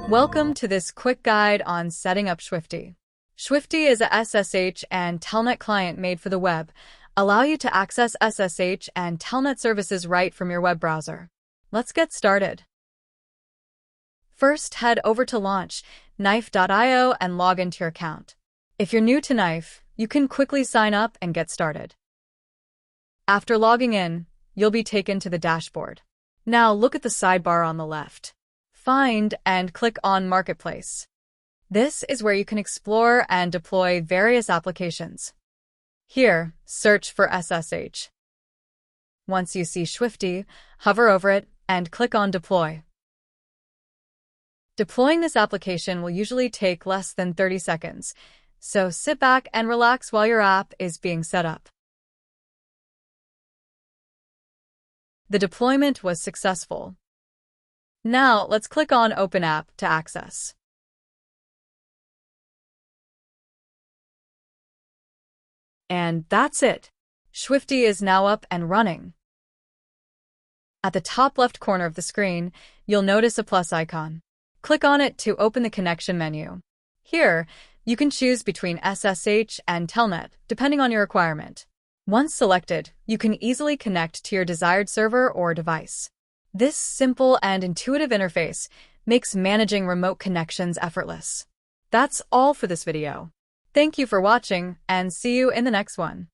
Welcome to this quick guide on setting up SSHwifty. SSHwifty is a SSH and Telnet client made for the web. Allow you to access SSH and Telnet services right from your web browser. Let's get started. First, head over to launch Nife.io and log into your account. If you're new to Nife, you can quickly sign up and get started. After logging in, you'll be taken to the dashboard. Now look at the sidebar on the left. Find and click on Marketplace. This is where you can explore and deploy various applications. Here, search for SSH. Once you see SSHwifty, hover over it and click on Deploy. Deploying this application will usually take less than 30 seconds, so sit back and relax while your app is being set up. The deployment was successful. Now, let's click on Open App to access. And that's it. SSHwifty is now up and running. At the top left corner of the screen, you'll notice a plus icon. Click on it to open the connection menu. Here, you can choose between SSH and Telnet, depending on your requirement. Once selected, you can easily connect to your desired server or device. This simple and intuitive interface makes managing remote connections effortless. That's all for this video. Thank you for watching, and see you in the next one.